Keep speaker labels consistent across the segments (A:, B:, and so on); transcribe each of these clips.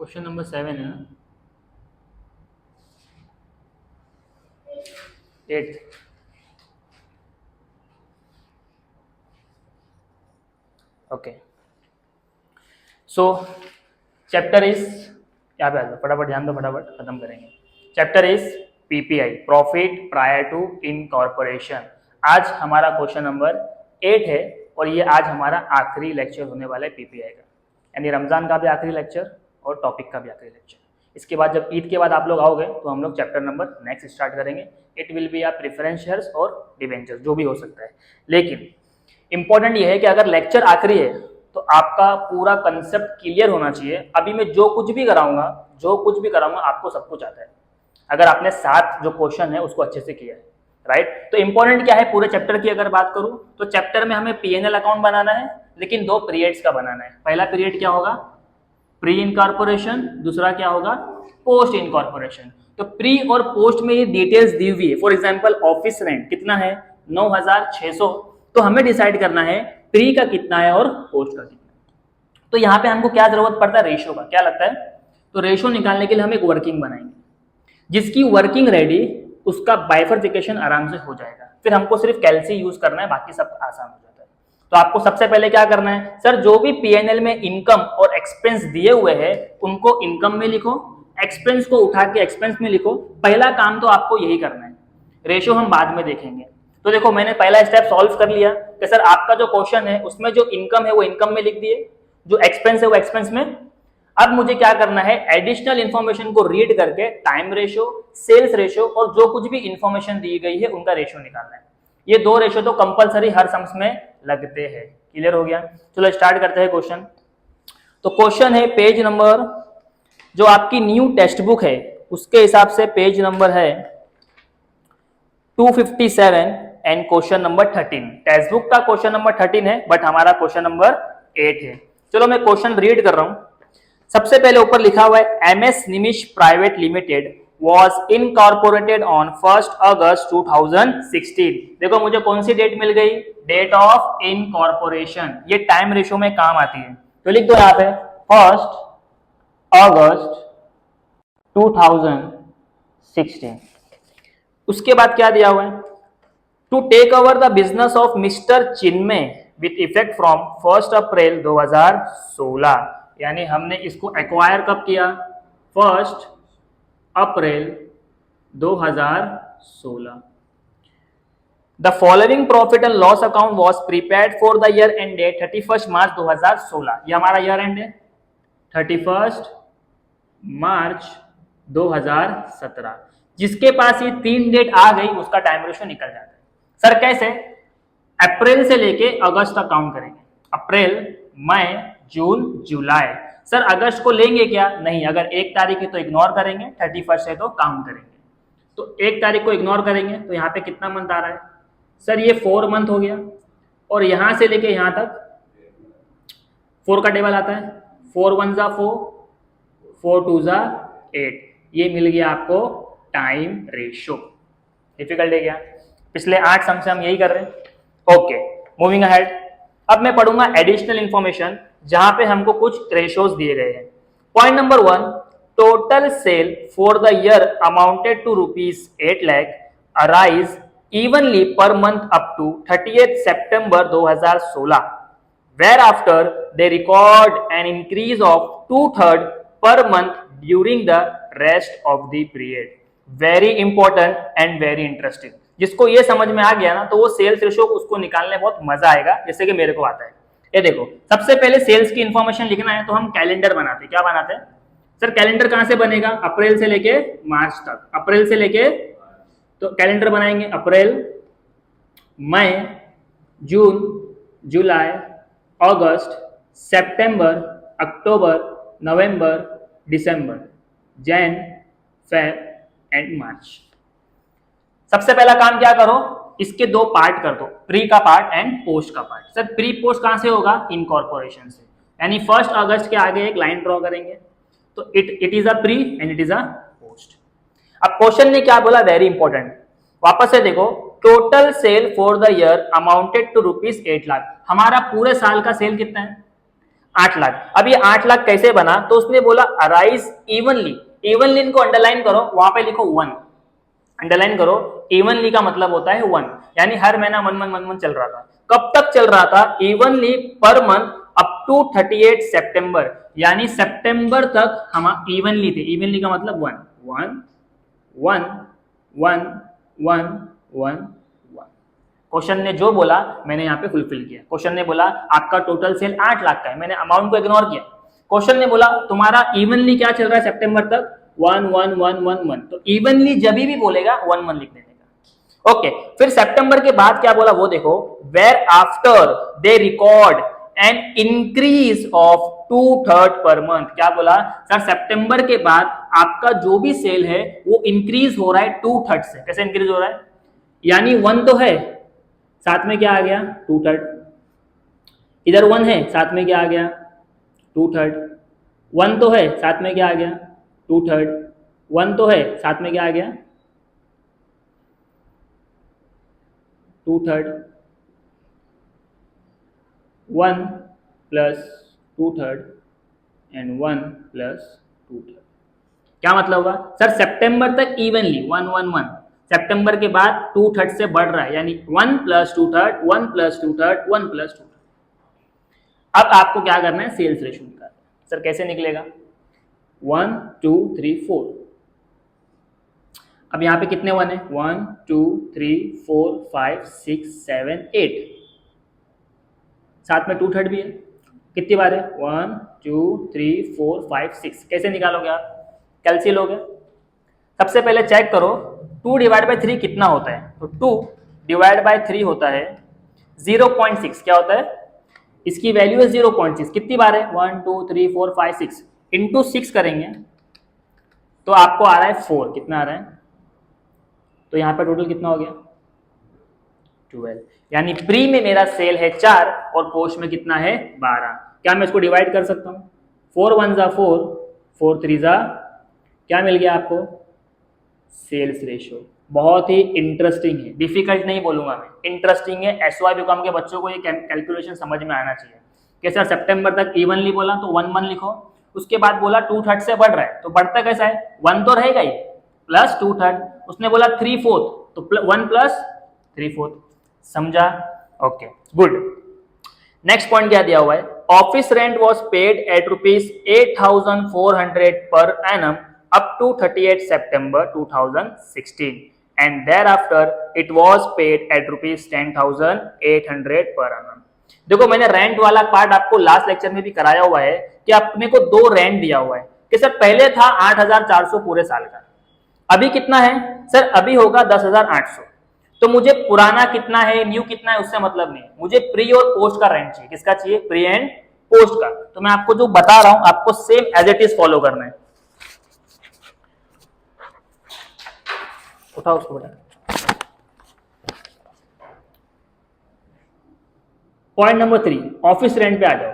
A: Question number 7 है ना, 8। Okay, so chapter is, यहाँ पे आ जाओ, फटाफट ध्यान दो, फटाफट खत्म करेंगे। Chapter is PPI, profit prior to incorporation. आज हमारा क्वेश्चन नंबर 8 है और ये आज हमारा आखिरी लेक्चर होने वाला है पीपीआई का, यानी रमजान का भी आखिरी लेक्चर और टॉपिक का भी आखिरी लेक्चर। इसके बाद जब ईद के बाद आप लोग आओगे तो हम लोग चैप्टर नंबर नेक्स्ट स्टार्ट करेंगे। इट विल बी या प्रेफरेंस शेयर्स और डिबेंचर्स, जो भी हो सकता है। लेकिन इंपॉर्टेंट ये है कि अगर लेक्चर आखिरी है तो आपका पूरा कंसेप्ट क्लियर होना चाहिए। अभी मैं जो कुछ भी कराऊंगा आपको सब कुछ आता है, अगर आपने 7 जो क्वेश्चन है उसको अच्छे से किया है, राइट। तो इंपॉर्टेंट क्या है पूरे चैप्टर की अगर बात करूं तो चैप्टर में हमें पीएनएल अकाउंट बनाना है, लेकिन 2 पीरियड्स का बनाना है। पहला पीरियड क्या होगा, प्री इनकॉर्पोरेशन, दूसरा क्या होगा, पोस्ट इनकॉर्पोरेशन। तो प्री और पोस्ट में ये डिटेल्स दी हुई है। फॉर एग्जांपल ऑफिस रेंट कितना है, 9600, तो हमें डिसाइड करना है प्री का कितना है और पोस्ट का कितना है। तो यहाँ पे हमको क्या जरूरत पड़ता है, रेशियो का। क्या लगता है, तो रेशियो निकालने के लिए हम एक वर्किंग बनाएंगे, जिसकी वर्किंग रेडी, उसका बाइफर्जिकेशन आराम से हो जाएगा। फिर हमको सिर्फ कैलसी यूज करना है, बाकी सब आसान हो जाता है। तो आपको सबसे पहले क्या करना है, सर जो भी पीएनएल में इनकम और एक्सपेंस दिए हुए हैं उनको इनकम में लिखो, एक्सपेंस को उठा के एक्सपेंस में लिखो। पहला काम तो आपको यही करना है, रेशियो हम बाद में देखेंगे। तो देखो मैंने पहला स्टेप सॉल्व कर लिया कि सर आपका जो क्वेश्चन है उसमें जो इनकम है वो इनकम में लिख दिए, जो एक्सपेंस है वो एक्सपेंस में। अब मुझे क्या करना है, एडिशनल इंफॉर्मेशन को रीड करके टाइम रेशियो, सेल्स रेशियो और जो कुछ भी इंफॉर्मेशन दी गई है उनका रेशियो निकालना है। ये 2 रेशियो तो कंपलसरी हर सम्स में लगते हैं। क्लियर हो गया, चलो स्टार्ट करते हैं क्वेश्चन। तो क्वेश्चन है पेज नंबर, जो आपकी न्यू टेक्स्ट बुक है उसके हिसाब से पेज नंबर है 257 and question number 13। Text book का क्वेश्चन नंबर 13 है बट हमारा क्वेश्चन नंबर 8 है। चलो मैं क्वेश्चन रीड कर रहा हूं। सबसे पहले ऊपर लिखा हुआ है MS Nimish private limited was incorporated on 1st August 2016। देखो मुझे कौन सी डेट मिल गई, डेट ऑफ इनकॉर्पोरेशन। ये टाइम रेशियो में काम आती है, तो लिख दो यहाँ पे 1st August 2016। उसके बाद क्या दिया हुआ है, to take over the business of mister Chinmay with effect from 1 April 2016। यानी हमने इसको एक्वायर कब किया, 1 April 2016। The following profit and loss account was prepared for the year end date 31 March 2016। ये हमारा ईयर एंड है 31 मार्च 2017। जिसके पास ये 3 डेट आ गई उसका टाइम रेशियो निकल जाता है। सर कैसे, अप्रैल से लेके अगस्त तक काउंट करेंगे, अप्रैल, मई, जून, जुलाई। सर अगस्त को लेंगे क्या, नहीं, अगर 1 तारीख है तो इग्नोर करेंगे, 31 है तो काउंट करेंगे। तो 1 तारीख को इग्नोर करेंगे तो यहाँ पे कितना मंथ आ रहा है, सर ये 4 मंथ हो गया। और यहां से लेके यहां तक 4 का टेबल आता है, 4 1 जा 4, 4 2 जा 8। ये मिल गया आपको टाइम रेशियो। डिफिकल्ट है क्या, पिछले 8 सम से हम यही कर रहे हैं। Okay, moving ahead. अब मैं पढ़ूंगा एडिशनल इंफॉर्मेशन, जहां पे हमको कुछ रेशियोज दिए गए हैं। Point number 1, total sale for the year amounted to ₹8 lakh arise evenly per month up to 30th September 2016, whereafter they record an increase of 2/3 per month during the rest of the period। Very important and very interesting. जिसको ये समझ में आ गया ना तो वो sales ratio उसको निकालने बहुत मजा आएगा, जैसे कि मेरे को आता है। ये देखो सबसे पहले सेल्स की इंफॉर्मेशन लिखना है तो हम कैलेंडर बनाते हैं। क्या बनाते हैं सर, कैलेंडर कहां से बनेगा, अप्रैल से लेके मार्च तक। अप्रैल से लेके, तो कैलेंडर बनाएंगे अप्रैल, मई, जून, जुलाई, अगस्त, सितंबर, अक्टूबर, नवंबर, दिसंबर, जैन, फेब एंड मार्च। सबसे पहला काम क्या करो, इसके 2 पार्ट कर दो, प्री का पार्ट एंड पोस्ट का पार्ट। सर प्री पोस्ट कहां से होगा, इनकॉर्पोरेशन से, यानी 1 अगस्त के आगे एक लाइन ड्रॉ करेंगे तो it is a pre and it is a post. अब क्वेश्चन ने क्या बोला, वेरी इंपॉर्टेंट, वापस से देखो, total sale for the year amounted to ₹8 lakh. हमारा पूरे साल का सेल कितना है, 8 लाख। अब ये 8 लाख कैसे बना, तो उसने बोला अराइज इवनली, इवनली इनको अंडरलाइन करो, वहां पे लिखो 1, अंडरलाइन करो, इवनली का मतलब होता है 1, यानी हर महीना 1 चल रहा था। कब तक चल रहा था, evenly per month up to 38 सितंबर, यानी सितंबर तक हम इवनली थे। इवनली का मतलब 1 1 1 1 1 1 1। क्वेश्चन ने जो बोला मैंने यहाँ पे फुलफिल किया। क्वेश्चन ने बोला आपका टोटल सेल 8 लाख का है, मैंने अमाउंट को इग्नोर किया। क्वेश्चन ने बोला तुम्हारा इवनली क्या चल रहा है सितंबर तक, 1 1 1 1 1, तो इवनली जब भी बोलेगा 1 1 लिख देने का। ओके, फिर सितंबर के बाद क्या बोला वो देखो, where after they record an increase of 2/3 per month. क्या बोला सर, सितंबर के बाद आपका जो भी सेल है वो इंक्रीज हो रहा है 2/3 से। कैसे इंक्रीज हो रहा है, यानी 1 तो है, साथ में क्या आ गया 2/3, इधर 1 है, साथ में क्या आ गया 2/3, 1 तो है, साथ में क्या आ गया 2/3, 1 तो है, साथ में क्या आ गया 2/3, 1 प्लस 2/3 एंड 1 प्लस 2/3। क्या मतलब हुआ सर, सितंबर तक इवनली 1 1 1, सितंबर के बाद 2/3 से बढ़ रहा है, यानी 1 प्लस 2/3, 1 प्लस 2/3, 1 प्लस 2/3। अब आपको क्या करना है, सेल्स रेशियो निकालना। सर कैसे निकलेगा, 1 2 3 4। अब यहां पे कितने 1 है, 1 2 3 4 5 6 7 8, साथ में 2/3 भी है। कितनी बार है, 1 2 3 4 5 6। कैसे निकालोगे आप, कैलसी लोगे। सबसे पहले चेक करो 2 डिवाइड बाई 3 कितना होता है, तो 2 डिवाइड बाई 3 होता है 0.6। क्या होता है, इसकी वैल्यू है 0.6। कितनी बार है, 1 2 3 4 5 6, इंटू 6 करेंगे तो आपको आ रहा है 4। कितना आ रहा है, तो यहाँ पे टोटल कितना हो गया 12, यानी प्री में मेरा सेल है 4 और पोस्ट में कितना है 12। क्या मैं इसको डिवाइड कर सकता हूँ, 4 1 जा 4, 4 3 जा, क्या मिल गया आपको, सेल्स रेशियो। बहुत ही इंटरेस्टिंग है, डिफिकल्ट नहीं बोलूंगा मैं, इंटरेस्टिंग है। एसवाई बीकॉम के बच्चों को ये कैलकुलेशन समझ में आना चाहिए कि सर सितंबर तक इवनली बोला तो 1 1 लिखो, उसके बाद बोला 2/3 से बढ़ रहा है, तो बढ़ता कैसा है, 1 तो रहेगा ही प्लस 2/3, उसने बोला 3/4 तो 1 प्लस 3/4। समझा, ओके गुड। नेक्स्ट पॉइंट क्या दिया हुआ है, office rent was paid at ₹8,400 per annum up to 38 September 2016 and thereafter it was paid at ₹10,800 per annum। देखो मैंने रेंट वाला पार्ट आपको लास्ट लेक्चर में भी कराया हुआ है कि अपने को 2 रेंट दिया हुआ है कि सर पहले था 8,400 पूरे साल का, अभी कितना है सर, अभी होगा 10,800। तो मुझे पुराना कितना है न्यू कितना है उससे मतलब नहीं, मुझे प्री और पोस्ट का रेंट चाहिए। किसका चाहिए, प्री एंड पोस्ट का। तो मैं आपको जो बता रहा हूं आपको same as it is follow करना है। उठाओ उसको बेटा। पॉइंट नंबर 3, ऑफिस रेंट पे आ जाओ।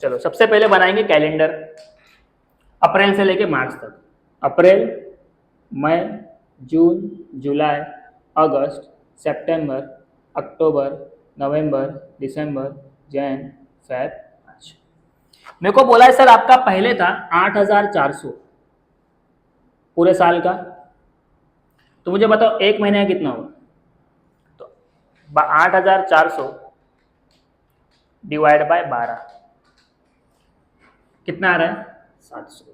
A: चलो सबसे पहले बनाएंगे कैलेंडर, अप्रैल से लेके मार्च तक। अप्रैल, मई, जून, जुलाई, अगस्त, सितंबर, अक्टूबर, नवंबर, दिसंबर, जैन, फेब, मार्च। मेरे को बोला है सर आपका पहले था 8,400 पूरे साल का, तो मुझे बताओ एक महीने का कितना होगा, तो 8,400 डिवाइड बाय 12 कितना आ रहा है 700।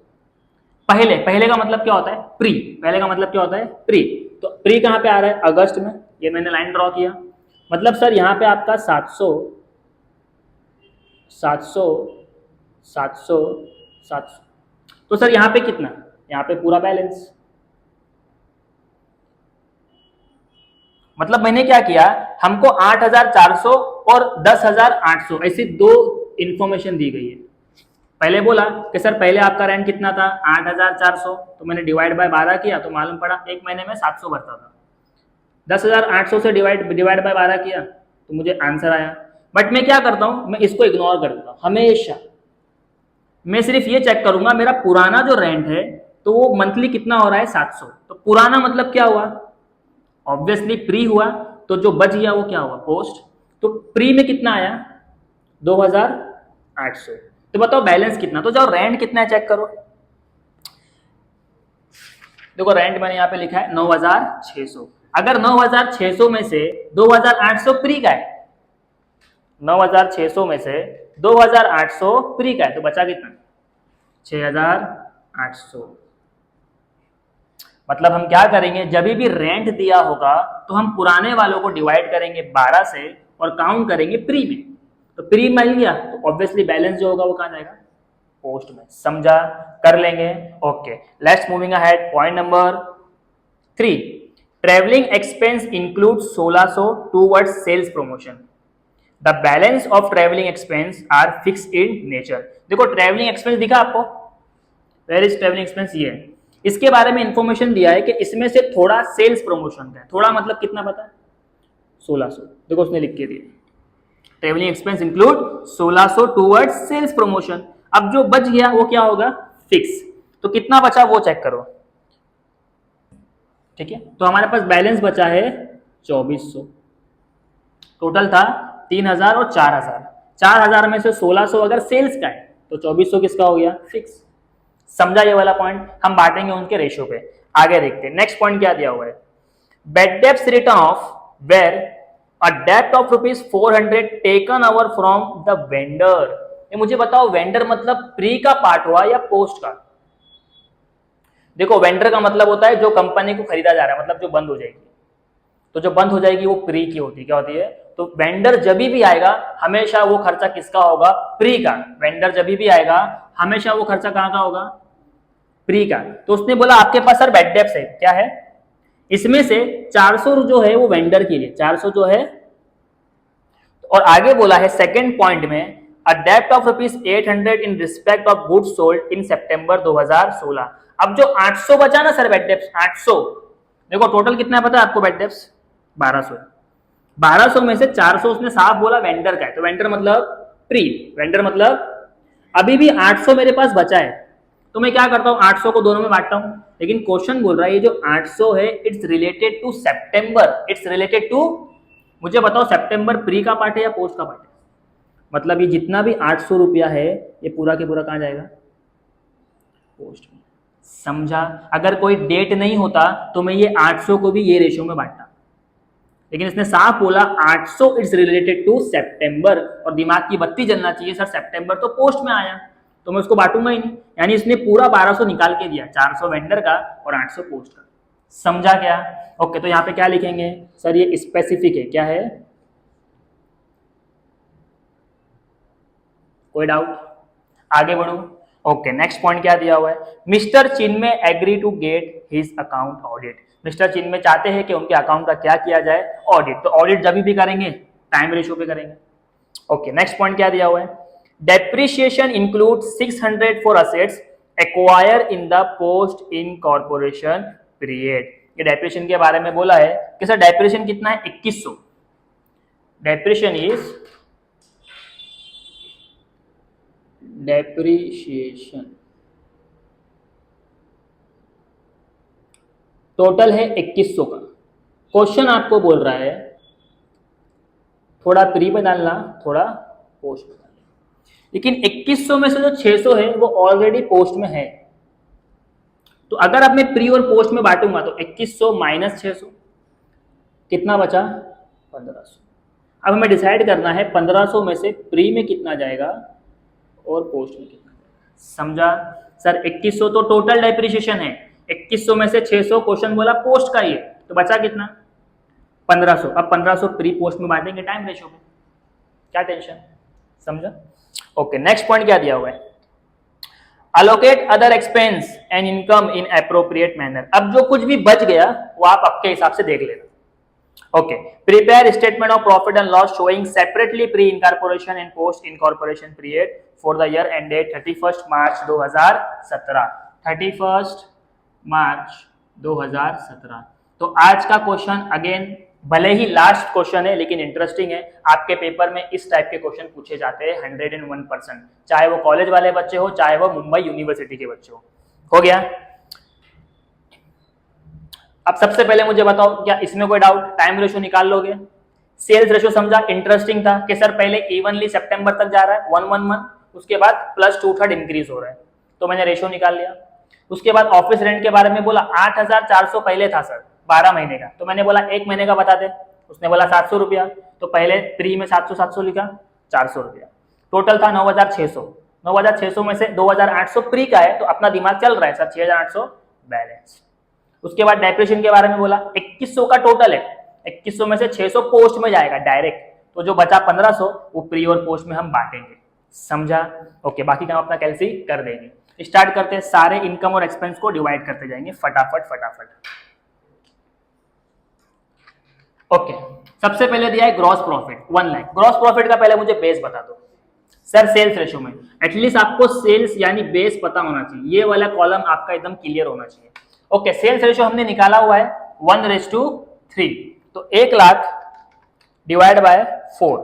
A: पहले का मतलब क्या होता है, प्री। पहले का मतलब क्या होता है, प्री। तो प्री कहां पे आ रहा है, अगस्त में, ये मैंने लाइन ड्रॉ किया। मतलब सर यहां पे आपका 700 700 700 700, तो सर यहां पे कितना, यहां पे पूरा बैलेंस। मतलब मैंने क्या किया, हमको 8,400 और 10,800 ऐसी 2 इंफॉर्मेशन दी गई है। पहले बोला कि सर पहले आपका रेंट कितना था 8,400, तो मैंने डिवाइड बाय 12 किया तो मालूम पड़ा एक महीने में 700 भरता था। 10,800 से डिवाइड बाय 12 किया तो मुझे आंसर आया। बट मैं क्या करता हूं, मैं इसको इग्नोर कर देता हूं हमेशा। मैं सिर्फ ये चेक करूंगा मेरा पुराना जो रेंट है तो वो मंथली कितना हो रहा है 700। तो पुराना मतलब क्या हुआ, ऑब्वियसली प्री हुआ तो जो बच गया वो क्या हुआ, पोस्ट। तो प्री में कितना आया 2800। तो बताओ बैलेंस कितना, तो जाओ रेंट कितना है चेक करो। देखो रेंट मैंने यहाँ पे लिखा है 9600। अगर 9600 में से 2800 प्री का है, 9600 में से 2800 प्री का है, तो बचा कितना 6800। मतलब हम क्या करेंगे, जब भी रेंट दिया होगा तो हम पुराने वालों को डिवाइड करेंगे 12 से और काउंट करेंगे प्री में। तो प्री मिल गया तो ऑब्वियसली बैलेंस जो होगा वो कहाँ जाएगा, पोस्ट में। समझा, कर लेंगे। Okay, let's moving ahead. Point number 3, travelling expense include 1600 towards sales promotion. The balance of travelling expense are fix in nature. देखो ट्रेवलिंग एक्सपेंस दिखा आपको, वेयर इज ट्रेवलिंग एक्सपेंस, ये है। इसके बारे में इंफॉर्मेशन दिया है कि इसमें से थोड़ा सेल्स प्रमोशन का है। थोड़ा मतलब कितना पता है, 1600। देखो उसने लिख के दिया, travelling expense include 1600 towards sales promotion. अब जो बच गया वो क्या होगा, फिक्स। तो कितना बचा वो चेक करो, ठीक है। तो हमारे पास बैलेंस बचा है 2400। टोटल था 3000 और 4000। 4000 में से 1600 अगर सेल्स का है तो 2400 किसका हो गया, फिक्स। समझा ये वाला पॉइंट, हम बांटेंगे उनके रेशियो पे। आगे देखते हैं, नेक्स्ट पॉइंट क्या दिया हुआ है, bad debts written off where a डेब्ट of ₹400 taken over from the vendor. ये मुझे बताओ वेंडर मतलब प्री का पार्ट हुआ या पोस्ट का। देखो वेंडर का मतलब होता है जो कंपनी को खरीदा जा रहा है, मतलब जो बंद हो जाएगी। तो जो बंद हो जाएगी वो प्री की होती है। क्या होती है, तो वेंडर जब भी आएगा हमेशा वो खर्चा किसका होगा, प्री का। वेंडर जब भी आएगा हमेशा वो खर्चा कहाँ का होगा, प्री का। तो उसने बोला आपके पास सर बेड डेब्ट्स है, क्या है, इसमें से 400 जो है वो वेंडर के लिए, 400 जो है। और आगे बोला है सेकंड पॉइंट में, अ डेब्ट of ₹800 in respect of goods sold in September 2016। अब जो 800 बचा ना सर बेड डेब्ट्स, 800, देखो टोटल कितना पता है आपको बेड डेब्ट्स, 1200। 1200 में से 400 उसने साफ बोला वेंडर का है, तो वेंडर मतलब प्री, वेंडर मतलब अभी भी 800 मेरे पास बचा है। तो मैं क्या करता हूँ, 800 को दोनों में बांटता हूँ। लेकिन क्वेश्चन बोल रहा है ये जो 800 है इट्स रिलेटेड टू सितंबर, इट्स रिलेटेड टू, मुझे बताओ सितंबर प्री का पार्ट है या पोस्ट का पार्ट है। मतलब ये जितना भी 800 रुपया है ये पूरा के पूरा कहाँ जाएगा, पोस्ट में। समझा, अगर कोई डेट नहीं होता तो मैं ये 800 को भी ये रेशियो में बांटता, लेकिन इसने साफ बोला 800 इट्स रिलेटेड टू सितंबर, और दिमाग की बत्ती जलना चाहिए सर सितंबर तो पोस्ट में आया तो मैं उसको बांटूंगा ही नहीं। यानी इसने पूरा 1200 निकाल के दिया, 400 वेंडर का और 800 पोस्ट का। समझा क्या, ओके। तो यहाँ पे क्या लिखेंगे सर, ये स्पेसिफिक है, क्या है, कोई डाउट, आगे बढ़ू। ओके, नेक्स्ट पॉइंट क्या दिया हुआ है, Mr Chinmay agree to get his account audit. Mr Chinmay चाहते हैं कि उनके अकाउंट का क्या किया जाए, ऑडिट। तो ऑडिट जब भी करेंगे टाइम रेशियो पे करेंगे। ओके, नेक्स्ट पॉइंट क्या दिया हुआ है, depreciation include 600 for assets acquire in the post in corporation period. ये डेप्रिसिएशन के बारे में बोला है कि सर डेप्रिसिएशन कितना है, 2100। डेप्रिसिएशन इज, डेप्रिसिएशन टोटल है 2100 का। क्वेश्चन आपको बोल रहा है थोड़ा प्री में डालना, थोड़ा पोस्ट में डालना, लेकिन 2100 में से जो 600 है वो ऑलरेडी पोस्ट में है। तो अगर अब मैं प्री और पोस्ट में बांटूंगा तो 2100 माइनस 600 कितना बचा, 1500। अब हमें डिसाइड करना है 1500 में से प्री में कितना जाएगा और पोस्ट में कितना जाएगा। समझा सर, 2100 तो टोटल डेप्रिसिएशन है, 2100 में से 600 क्वेश्चन बोला पोस्ट का ही है, तो बचा कितना 1500। अब 1500 प्री पोस्ट में बांटेंगे टाइम रेशियो पे, क्या टेंशन। समझा, ओके। नेक्स्ट पॉइंट क्या दिया हुआ है, allocate other expense and income in appropriate manner. अब जो कुछ भी बच गया वो आप आपके हिसाब से देख लेना। Okay, prepare statement of profit and loss showing separately pre incorporation and post incorporation period for the year ended 31 मार्च 2017। 31 मार्च 2017। तो आज का क्वेश्चन अगेन भले ही लास्ट क्वेश्चन है लेकिन इंटरेस्टिंग है। आपके पेपर में इस टाइप के क्वेश्चन पूछे जाते हैं 101%, चाहे वो कॉलेज वाले बच्चे हो चाहे वो मुंबई यूनिवर्सिटी के बच्चे हो गया। अब सबसे पहले मुझे बताओ, क्या इसमें कोई डाउट? टाइम रेशियो निकाल लोगे। सेल्स रेशियो समझा, इंटरेस्टिंग था कि सर पहले इवनली सितंबर तक जा रहा है 111, उसके बाद +2/3 इंक्रीज हो रहा है, तो मैंने रेशियो निकाल लिया। उसके बाद ऑफिस रेंट के बारे में बोला 8,400 पहले था सर 12 महीने का, तो मैंने बोला 1 महीने का बता दे, उसने बोला 700 रुपया, तो पहले प्री में 700 लिखा, 400 रुपया। टोटल था 9,600, 9,600 में से 2,800 प्री का है, तो अपना दिमाग चल रहा है सर 6,800 बैलेंस। उसके बाद डेप्रिसिएशन के बारे में बोला 2100 का टोटल है, 2100 में से 600 पोस्ट में जाएगा डायरेक्ट, तो जो बचा 1500 वो प्री और पोस्ट में हम बांटेंगे, समझा? ओके, बाकी काम अपना कैलसी कर देंगे। स्टार्ट करते हैं, सारे इनकम और एक्सपेंस को डिवाइड करते जाएंगे फटाफट फटाफट। ओके, सबसे पहले दिया है gross profit 1 lakh. Gross profit का पहले मुझे बेस बता दो सर। सेल्स रेशियो में एटलीस्ट आपको सेल्स यानी बेस पता होना चाहिए, ये वाला कॉलम आपका एकदम क्लियर होना चाहिए। ओके, सेल्स रेशियो हमने निकाला हुआ है 1:3, तो 1 लाख डिवाइड बाय 4,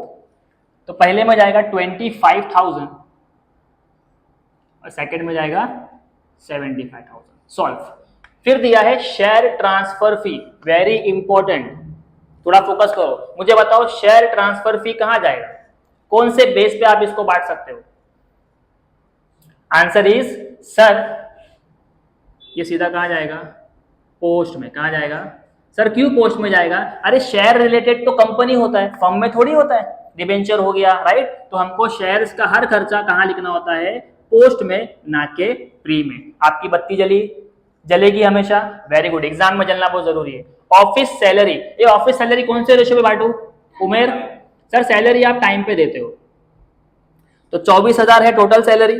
A: तो पहले में जाएगा 25,000 और सेकंड में जाएगा 75,000। सॉल्व। फिर दिया है share transfer fee, very important, थोड़ा फोकस करो। मुझे बताओ शेयर ट्रांसफर फी कहां जाएगा, कौन से बेस पे आप इसको बांट सकते हो? आंसर इज सर ये सीधा कहां जाएगा? पोस्ट में। कहां जाएगा सर? क्यों पोस्ट में जाएगा? अरे शेयर रिलेटेड तो कंपनी होता है, फर्म में थोड़ी होता है। डिबेंचर हो गया, राइट? तो हमको शेयर्स का हर खर्चा कहां लिखना होता है? पोस्ट में, ना के प्री में। आपकी बत्ती जलेगी हमेशा, वेरी गुड, एग्जाम में जलना बहुत जरूरी है। ऑफिस सैलरी, ये ऑफिस सैलरी कौन से रेशियो में बांटू उमेर? सर सैलरी आप टाइम पे देते हो, तो 24,000 है टोटल सैलरी,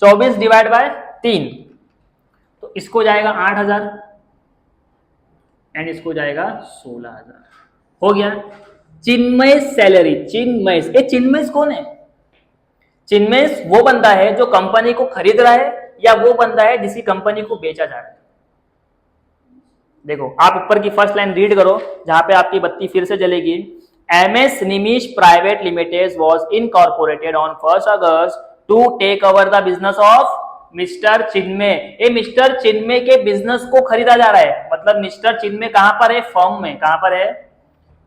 A: 24 डिवाइड बाय 3, तो इसको जाएगा 8,000 एंड इसको जाएगा 16,000। हो गया। चिन्मय सैलरी, चिन्मय कौन है? चिन्मय वो बंदा है जो कंपनी को खरीद रहा है, या वो बंदा है जिसकी कंपनी को बेचा जा रहा है? देखो आप ऊपर की फर्स्ट लाइन रीड करो, जहां पे आपकी बत्ती फिर से जलेगी। MS Nimish private limited was incorporated on 1 August to take over the business of mister Chinmay. ये मिस्टर चिन्मय के बिजनेस को खरीदा जा रहा है, मतलब मिस्टर चिन्मय कहां पर है? फर्म में। कहां पर है?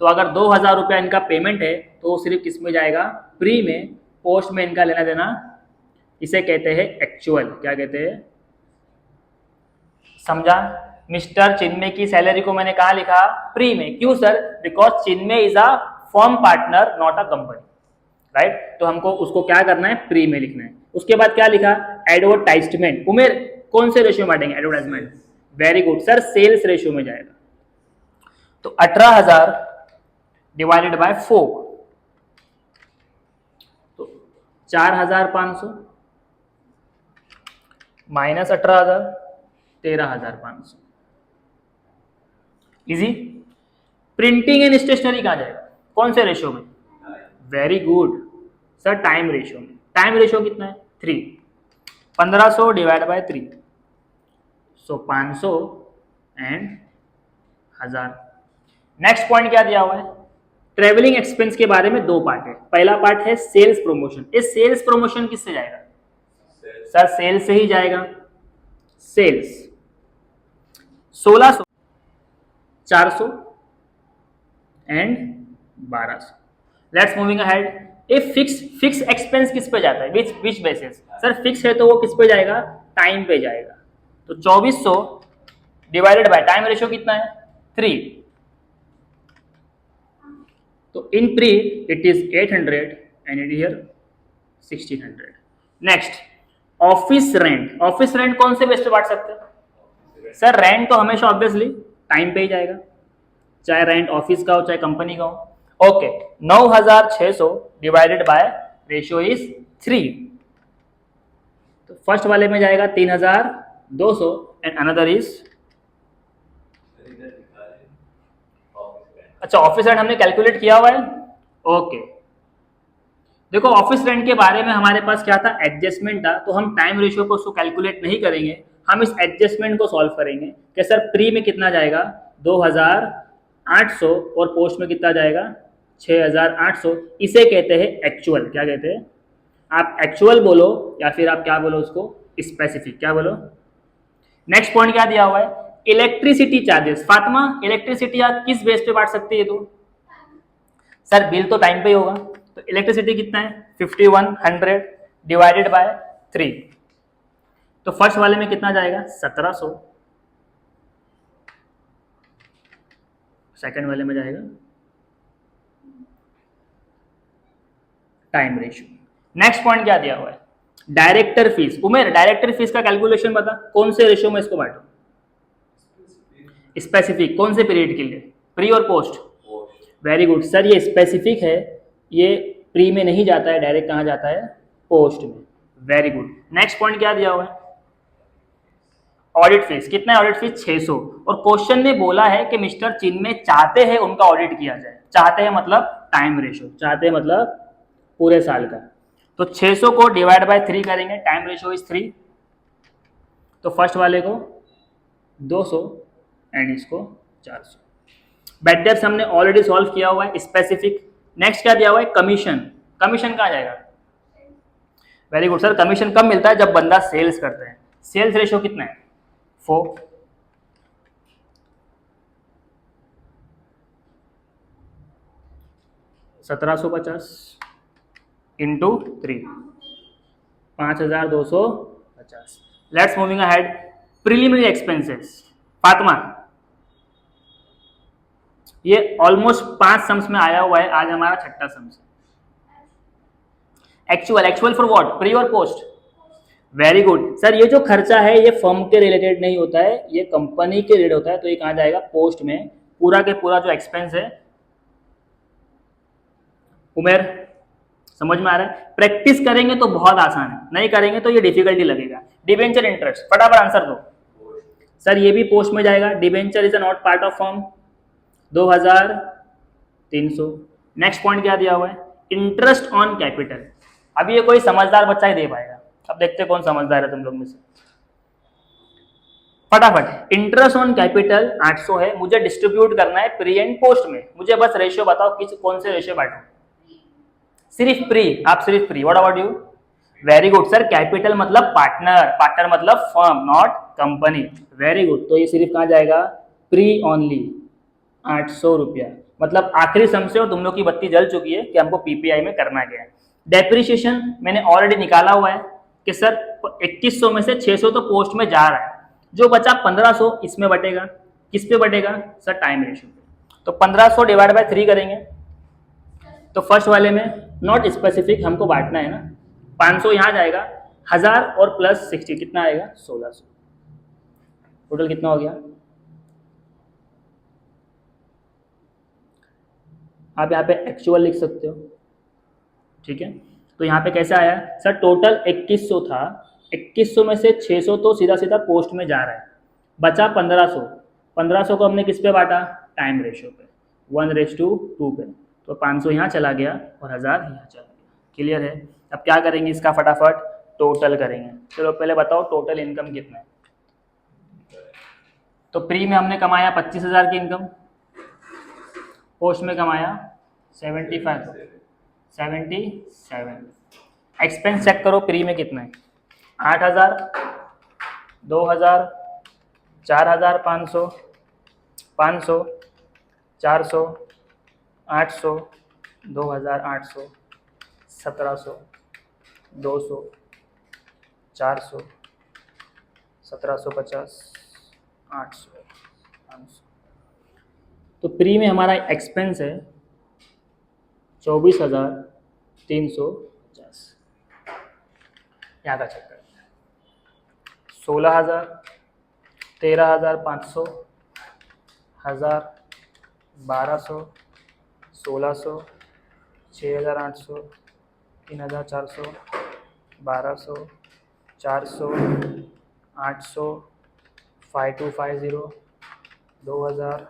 A: तो अगर 2,000 रुपया इनका पेमेंट है तो सिर्फ किस में जाएगा? प्री में। पोस्ट में इनका लेना देना, इसे कहते हैं एक्चुअल। क्या कहते हैं? समझा? मिस्टर चिन्मय की सैलरी को मैंने कहा लिखा? प्री में। क्यों sir? Because Chinmay is a firm partner, not a company, right? तो हमको उसको क्या करना है? प्री में लिखना है। उसके बाद क्या लिखा? एडवर्टाइजमेंट। उमेर कौन से रेशियो में बांटेंगे? Advertisement, very good sir, sales ratio में जाएगा। तो 18,000 डिवाइडेड बाय 4, तो 4,500 minus 18,000, 13,500। Easy. Printing and stationery कहां जाएगा? कौन से रेशियो में? Very good sir, time ratio में। टाइम रेशियो कितना है? 3। 1500 divide by 3, so 500 and 1000। Next point क्या दिया हुआ है? ट्रेवलिंग एक्सपेंस के बारे में 2 पार्ट है। पहला पार्ट है सेल्स प्रमोशन। इस सेल्स प्रमोशन किससे जाएगा? सर सेल्स से ही जाएगा। Sales 1600, 400 and 1200। Let's moving ahead. A fix expense किस पे जाता है? विच बेसिस? सर फिक्स है तो वो किस पे जाएगा? टाइम पे जाएगा। तो 2400 डिवाइडेड बाय टाइम रेशियो कितना है? 3, तो इन pre it is 800 and in here 1600। Next office rent. Office rent कौन से बेस पे बांट सकते हैं? सर रेंट तो हमेशा ऑब्वियसली टाइम पे ही जाएगा, चाहे रेंट ऑफिस का हो चाहे कंपनी का हो। Okay, 9,600 divided by ratio is 3, तो फर्स्ट वाले में जाएगा 3,200 एंड अनदर इज, अच्छा ऑफिस रेंट हमने कैलकुलेट किया हुआ है। ओके, देखो ऑफिस रेंट के बारे में हमारे पास क्या था? एडजस्टमेंट था, तो हम टाइम रेशियो को उसको कैलकुलेट नहीं करेंगे, हम इस एडजस्टमेंट को सॉल्व करेंगे कि सर प्री में कितना जाएगा? 2,800 और पोस्ट में कितना जाएगा? 6,800। इसे कहते हैं एक्चुअल। क्या कहते हैं? आप एक्चुअल बोलो या फिर आप क्या बोलो उसको? स्पेसिफिक। क्या बोलो? नेक्स्ट पॉइंट क्या दिया हुआ है? इलेक्ट्रिसिटी चार्जेस, फातिमा इलेक्ट्रिसिटी आप किस बेस पे बांट सकते है? तो सर बिल तो टाइम पे ही होगा, तो इलेक्ट्रिसिटी कितना है 5100 डिवाइडेड बाय 3, तो फर्स्ट वाले में कितना जाएगा 1700, सेकंड वाले में जाएगा टाइम रेशियो। नेक्स्ट पॉइंट क्या दिया हुआ है? Director fees. उमेर डायरेक्टर फीस का कैलकुलेशन बता, कौन से रेशियो में इसको बांटो? स्पेसिफिक, कौन से पीरियड के लिए? प्री और पोस्ट? वेरी गुड सर, ये स्पेसिफिक है, ये प्री में नहीं जाता है, डायरेक्ट कहाँ जाता है? पोस्ट में। Very good. नेक्स्ट पॉइंट क्या दिया हुआ है? Audit fees. कितना है ऑडिट फीस? 600। और क्वेश्चन में बोला है कि मिस्टर चिन्मय चाहते हैं उनका ऑडिट किया जाए। चाहते हैं मतलब टाइम रेशियो, चाहते हैं मतलब पूरे साल का। तो 600 को डिवाइड बाय 3 करेंगे, टाइम रेशियो इज 3, तो फर्स्ट वाले को 200 एंड इसको 400। बेड डेप्थ हमने ऑलरेडी सॉल्व किया हुआ है, स्पेसिफिक। नेक्स्ट क्या दिया हुआ है? कमीशन। कमीशन कहाँ जाएगा? वेरी गुड सर, कमीशन कब मिलता है? जब बंदा सेल्स करते हैं। सेल्स रेशियो कितना है? 4। $1750 into 3, 5250। Let's moving ahead. Preliminary expenses. Fatima, ये ऑलमोस्ट 5 सम्स में आया हुआ है, आज हमारा छठा सम्स है। Actual, actual for what? Pre और पोस्ट? वेरी गुड सर, ये जो खर्चा है ये फर्म के रिलेटेड नहीं होता है, ये कंपनी के रिलेटेड होता है, तो ये कहाँ जाएगा? पोस्ट में। पूरा के पूरा जो एक्सपेंस है। उमेर समझ में आ रहा है? प्रैक्टिस करेंगे तो बहुत आसान है, नहीं करेंगे तो ये डिफिकल्टी लगेगा। डिबेंचर इंटरेस्ट, फटाफट आंसर दो सर। ये भी पोस्ट में जाएगा। Debenture is a not part of firm, 2300। Next point क्या दिया हुआ है? Interest on capital. अब ये कोई समझदार बच्चा ही दे पाएगा, अब देखते कौन समझदार है तुम लोग में से। फटाफट, इंटरेस्ट ऑन कैपिटल 800 है, मुझे डिस्ट्रीब्यूट करना है प्री एंड पोस्ट में। मुझे बस रेशियो बताओ, किस कौन से रेशियो बांटूं? सिर्फ प्री, आप सिर्फ pre. What about you? Very good sir, capital मतलब पार्टनर, पार्टनर मतलब firm, not company. Very good, तो ये सिर्फ कहाँ जाएगा? प्री ओनली, 800 रुपया। मतलब आखिरी सम से और तुम लोग की बत्ती जल चुकी है कि हमको पीपीआई में करना क्या है। डेप्रिसिएशन मैंने ऑलरेडी निकाला हुआ है कि सर 2100 में से 600 तो पोस्ट में जा रहा है, जो बचा 1500 इसमें बटेगा। किस पे बटेगा? सर टाइम रेशियो पे। तो 1500 डिवाइड बाय 3 करेंगे, तो फर्स्ट वाले में नॉट स्पेसिफिक, हमको बांटना है ना। 500 यहाँ जाएगा, 1000 और प्लस 60 कितना आएगा? 1600। टोटल कितना हो गया? आप यहाँ पे एक्चुअल लिख सकते हो, ठीक है। तो यहाँ पे कैसे आया सर? टोटल 2100 था, 2100 में से 600 तो सीधा सीधा पोस्ट में जा रहा है, बचा 1500। 1500 को हमने किस पे बांटा? टाइम रेशियो पे, 1:2 पे। तो 500 यहाँ चला गया और 1000 यहाँ चला गया। क्लियर है? अब क्या करेंगे इसका? फटाफट टोटल करेंगे। चलो पहले बताओ टोटल इनकम कितना है। तो प्री में हमने कमाया 25,000 की इनकम, पोस्ट में कमाया 77। एक्सपेंस चेक करो, प्री में कितना है? 8000, 2000, 4500, 500, 400, 800, 2800, 1700, 200, 400, 1750, 800, 500। तो प्री में हमारा एक्सपेंस है 24,350। यहाँ का चेक करते हैं। 16,000, 13,500, 1000, 1200, 1600, 6,800, 3,400, 1200, 400, 800, 5250, 2000,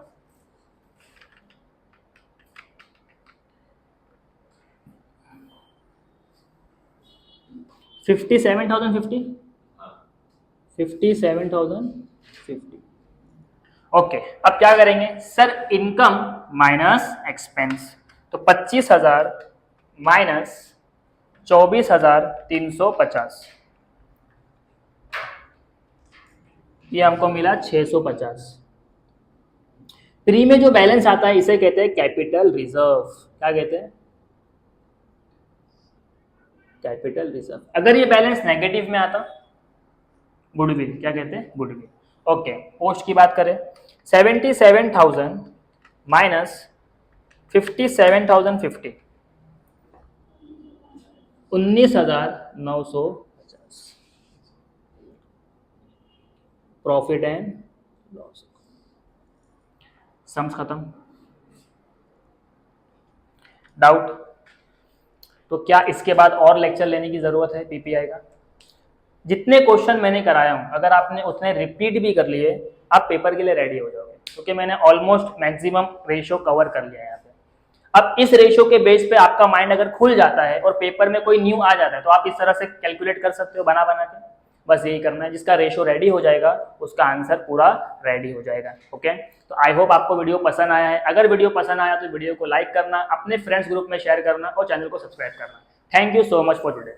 A: 57,050, 57,050। ओके, अब क्या करेंगे सर? इनकम माइनस एक्सपेंस, तो 25,000 माइनस 24,350, ये हमको मिला 650। प्री में जो बैलेंस आता है इसे कहते हैं कैपिटल रिजर्व। क्या कहते हैं? Capital reserve. अगर ये बैलेंस नेगेटिव में आता, गुडविल। क्या कहते हैं? गुडविल। ओके, पोस्ट की बात करें, 77,000 minus 57,050, 19,950 profit and loss. Sums खत्म। डाउट? तो क्या इसके बाद और लेक्चर लेने की जरूरत है पीपीआई का? जितने क्वेश्चन मैंने कराया हूं अगर आपने उतने रिपीट भी कर लिए, आप पेपर के लिए रेडी हो जाओगे, क्योंकि मैंने ऑलमोस्ट मैक्सिमम रेशियो कवर कर लिया है यहाँ पे। अब इस रेशियो के बेस पे आपका माइंड अगर खुल जाता है और पेपर में कोई न्यू आ जाता है तो आप इस तरह से कैलकुलेट कर सकते हो बना बना के। बस यही करना है, जिसका रेशियो रेडी हो जाएगा उसका आंसर पूरा रेडी हो जाएगा। ओके, तो आई होप आपको वीडियो पसंद आया है। अगर वीडियो पसंद आया तो वीडियो को लाइक करना, अपने फ्रेंड्स ग्रुप में शेयर करना और चैनल को सब्सक्राइब करना। Thank you so much for today.